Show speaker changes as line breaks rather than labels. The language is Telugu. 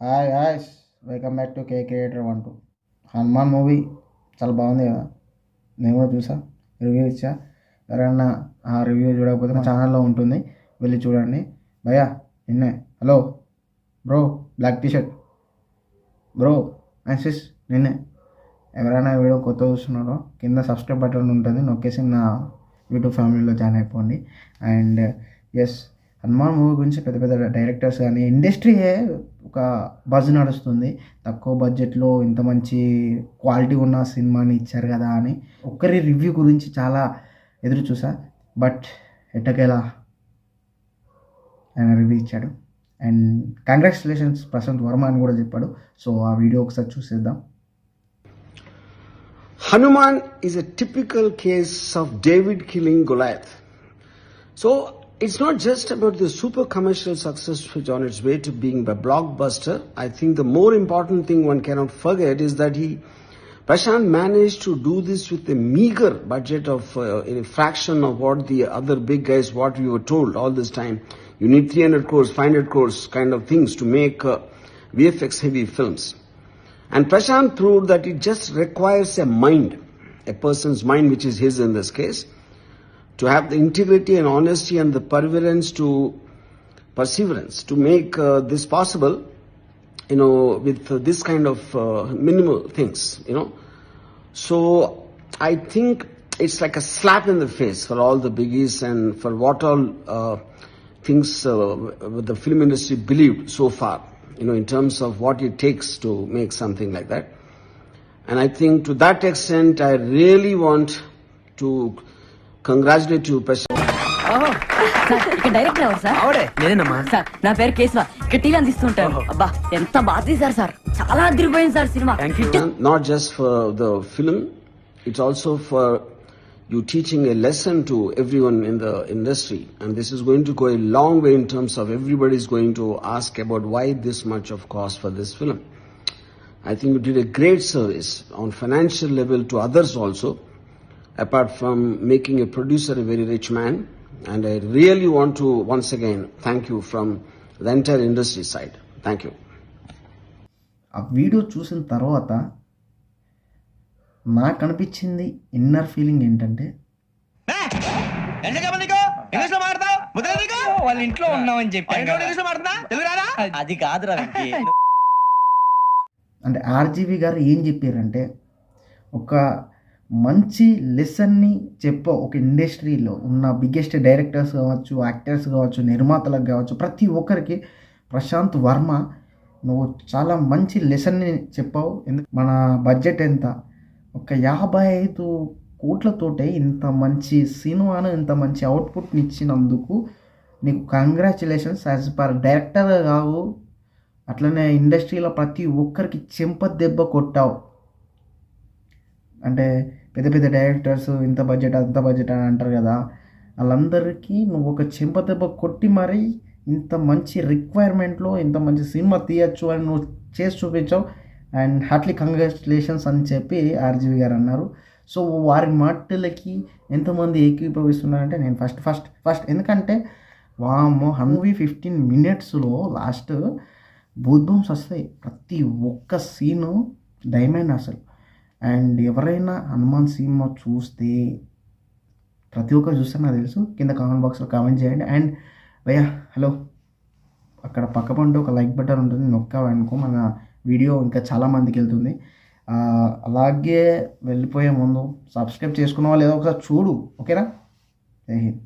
Hi hi's welcome back to K creator 1 2. Hanuman movie చాలా బాగుంది కదా. నేను కూడా చూసా, రివ్యూ ఇచ్చా. ఎవరైనా ఆ రివ్యూ చూడకపోతే మా ఛానల్లో ఉంటుంది, వెళ్ళి చూడండి. భయ్యా నిన్నే. Hello bro, black t shirt bro and sis, నిన్నే. ఎవరైనా వీడియో కొత్త చూస్తున్నారో కింద సబ్స్క్రైబ్ బటన్ ఉంటుంది, నొక్కేసి నా యూట్యూబ్ ఫ్యామిలీలో జాయిన్ అయిపోండి. అండ్ ఎస్, హనుమాన్ మూవీ గురించి పెద్ద పెద్ద డైరెక్టర్స్ కానీ ఇండస్ట్రీయే ఒక బజ్ నడుస్తుంది. తక్కువ బడ్జెట్లో ఇంత మంచి క్వాలిటీ ఉన్న సినిమాని ఇచ్చారు కదా అని ఒక్కరి రివ్యూ గురించి చాలా ఎదురు చూసా. బట్ ఎట్టకేలా ఆయన రివ్యూ ఇచ్చాడు. అండ్ కంగ్రాచులేషన్స్ ప్రశాంత్ వర్మ అని కూడా చెప్పాడు. సో ఆ వీడియో ఒకసారి చూసేద్దాం.
Hanuman is a typical case of David killing Goliath. So it's not just about the super commercial success which on its way to being a blockbuster. I think the more important thing one cannot forget is that Prashant managed to do this with a meager budget of a fraction of what the other big guys, what we were told all this time. You need 300 crores, 500 crores kind of things to make VFX heavy films. And Prashant proved that it just requires a mind, a person's mind, which is his in this case, to have the integrity and honesty and the perseverance to make this possible, with this kind of minimal things, So I think it's like a slap in the face for all the biggies and for what all things the film industry believed so far, in terms of what it takes to make something like that. And I think to that extent, I really want to congratulate you, Prashant.
ఇక్కడ డైరెక్టర్ ఎవరు సార్?
ఆవిడే నేనేనమ్మా.
సార్ నా పేరు కేశవ, ఇక్కడ టీలు అందిస్తుంటాను. అబ్బా ఎంత బాగా తీశారు సార్, చాలా అదిరిపోయింది sir cinema.
Thank you.
Not just for the film, it's also for you teaching a lesson to everyone in the industry. And this is going to go a long way in terms of everybody is going to ask about why this much of cost for this film. I think you did a great service on financial level to others also, apart from making a producer a very rich man. And I really want to once again thank you from the entire industry side. Thank you.
ఆ వీడియో చూసిన తర్వాత నాకు అనిపించింది ఇన్నర్ ఫీలింగ్ ఏంటంటే,
వాళ్ళ ఇంట్లో ఉన్నామని చెప్పి అది కాదురా.
అంటే ఆర్జీవి గారు ఏం చెప్పారంటే, ఒక మంచి లెసన్ని ఒక ఇండస్ట్రీలో ఉన్న బిగ్గెస్ట్ డైరెక్టర్స్ కావచ్చు, యాక్టర్స్ కావచ్చు, నిర్మాతలకు కావచ్చు, ప్రతి ఒక్కరికి ప్రశాంత్ వర్మ నువ్వు చాలా మంచి లెసన్ని చెప్పావు. మన బడ్జెట్ ఎంత, ఒక 55 కోట్లతోటే ఇంత మంచి సినిమాను, ఇంత మంచి అవుట్పుట్ని ఇచ్చినందుకు నీకు కంగ్రాచులేషన్స్. యాజ్ పర్ డైరెక్టర్ కావు, అట్లనే ఇండస్ట్రీలో ప్రతి ఒక్కరికి చెంప దెబ్బ కొట్టావు. అంటే పెద్ద పెద్ద డైరెక్టర్స్ ఇంత బడ్జెట్ అంత బడ్జెట్ అని అంటారు కదా, వాళ్ళందరికీ నువ్వు ఒక చెంప దెబ్బ కొట్టి మరీ ఇంత మంచి రిక్వైర్మెంట్లో ఇంత మంచి సినిమా తీయచ్చు అని నువ్వు చేసి చూపించావు. అండ్ హార్ట్లీ కంగ్రాచులేషన్స్ అని చెప్పి ఆర్జీవి గారు అన్నారు. సో వారి మాటలకి ఎంతమంది ఏకీభవిస్తున్నారంటే నేను ఫస్ట్ ఎందుకంటే వామ్మో, మూవీ 15 minutesలో లాస్ట్ బూత్ బంప్స్ వస్తాయి. ప్రతి ఒక్క సీను డైమండ్ అసలు. అండ్ ఎవరైనా హనుమాన్ సినిమా చూస్తే, ప్రతి ఒక్కరు చూస్తే నాకు తెలుసు, కింద కామెంట్ బాక్స్లో కామెంట్ చేయండి. అండ్ భయ్యా హలో, అక్కడ పక్క పంట ఒక లైక్ బటన్ ఉంటుంది, నొక్కావనుకో మన వీడియో ఇంకా చాలామందికి వెళ్తుంది. అలాగే వెళ్ళిపోయే ముందు సబ్స్క్రైబ్ చేసుకున్న వాళ్ళు ఏదో ఒకసారి చూడు, ఓకేనా? జై హింద్.